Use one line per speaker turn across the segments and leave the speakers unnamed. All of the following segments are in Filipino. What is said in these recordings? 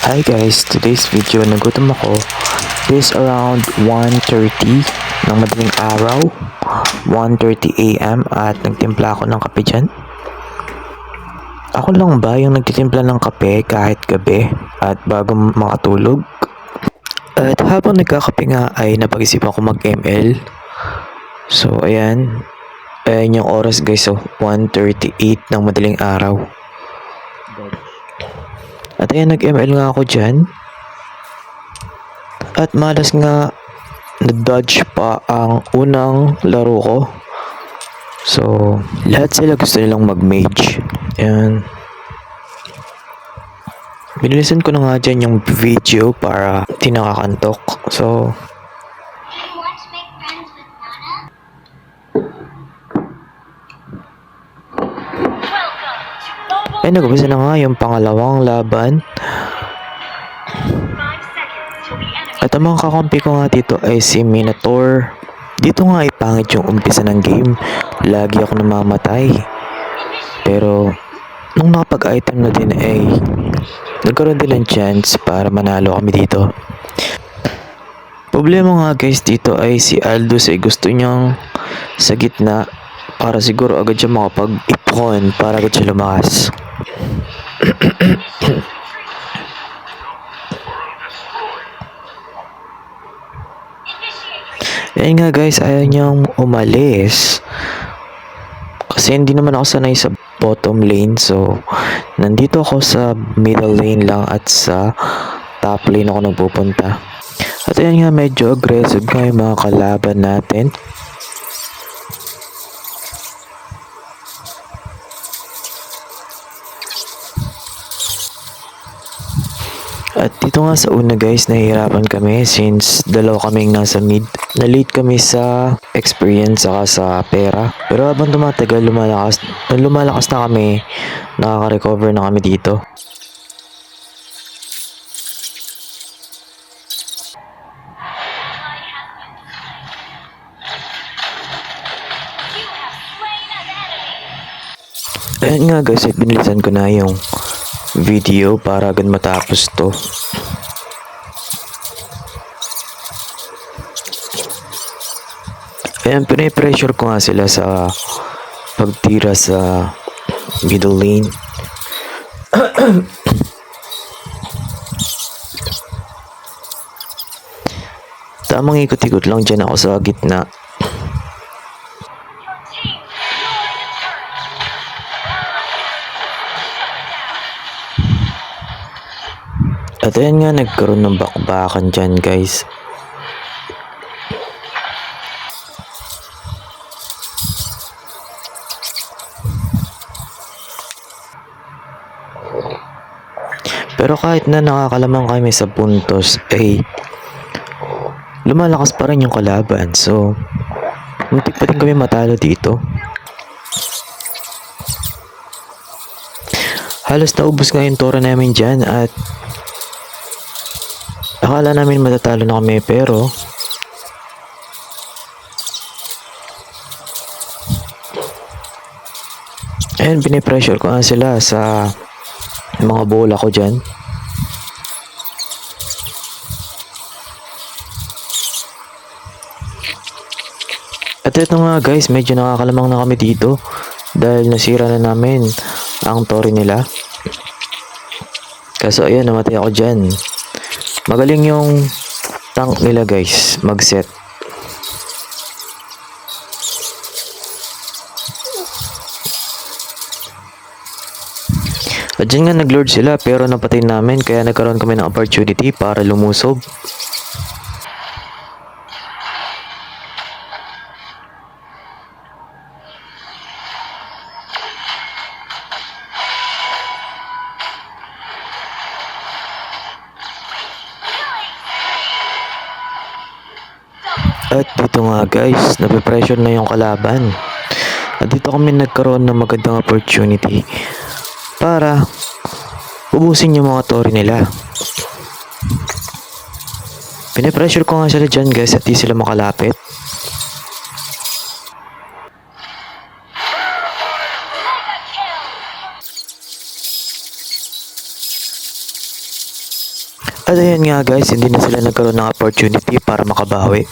Hi guys, today's video nagutom ako. It is around 1:30 ng madaling araw, 1:30 AM at nagtimpla ako ng kape dyan. Ako lang ba yung nagtitimpla ng kape kahit gabi at bago makatulog? At habang nagkakape nga ay napag-isipan ko mag-ML. So ayan yung oras guys, so 1:38 ng madaling araw. At ayan, nag-ML nga ako dyan. At malas nga, na-dodge pa ang unang laro ko. So, lahat sila gusto nilang mag-mage. Ayan. Binilisan ko na nga dyan yung video para di nakakantok. So, ay nag-umpisa na nga yung pangalawang laban. At ang mga kakampi ko nga dito ay si Minotaur. Dito nga ay pangit yung umpisa ng game. Lagi ako namamatay. Pero nung nakapag-item na din ay nagkaroon din ng chance para manalo kami dito. Problema nga guys dito ay si Aldous ay gusto niyang sa gitna para siguro agad siya makapag-ipon para agad siya lumakas. Ayan nga guys, ayaw niyang umalis. Kasi hindi naman ako sanay sa bottom lane. So, nandito ako sa middle lane lang at sa top lane ako nagpupunta. At ayan nga, medyo aggressive nga yung mga kalaban natin. At dito nga sa una guys, nahihirapan kami since dalawa kaming nasa mid. Na-late kami sa experience saka sa pera. Pero habang tumatagal, lumalakas na kami, nakaka-recover na kami dito. Ayan nga guys, at binilisan ko na yung video para agad matapos to. Ayan, pinipressure ko nga sila sa pagtira sa middle lane. Tamang ikot-ikot lang dyan ako sa gitna. At ayan nga, nagkaroon ng bakbakan dyan guys. Pero kahit na nakakalamang kami sa puntos, ay lumalakas pa rin yung kalaban. So, muntik pa din kami matalo dito. Halos naubos nga yung tora namin dyan at akala namin matatalo na kami, pero ayun, pinipressure ko nga sila sa mga bola ko dyan. At ito nga guys, medyo nakakalamang na kami dito dahil nasira na namin ang tori nila. Kaso ayun, namatay ako dyan. Magaling yung tank nila guys, mag-set. At dyan nga nag-lord sila pero napatay namin, kaya nagkaroon kami ng opportunity para lumusob. At dito nga guys, napipressure na yung kalaban. At dito kami nagkaroon ng magandang opportunity para ubusin yung mga tori nila. Pinipressure ko nga sila dyan guys at di sila makalapit. At ayan nga guys, hindi na sila nagkaroon ng opportunity para makabawi.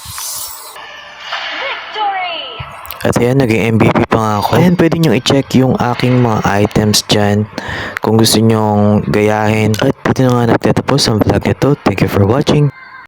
At ayan, naging MVP pa nga ako. Ayan, pwede nyo i-check yung aking mga items dyan kung gusto nyong gayahin. At dito na nga nagtatapos ang vlog nito. Thank you for watching.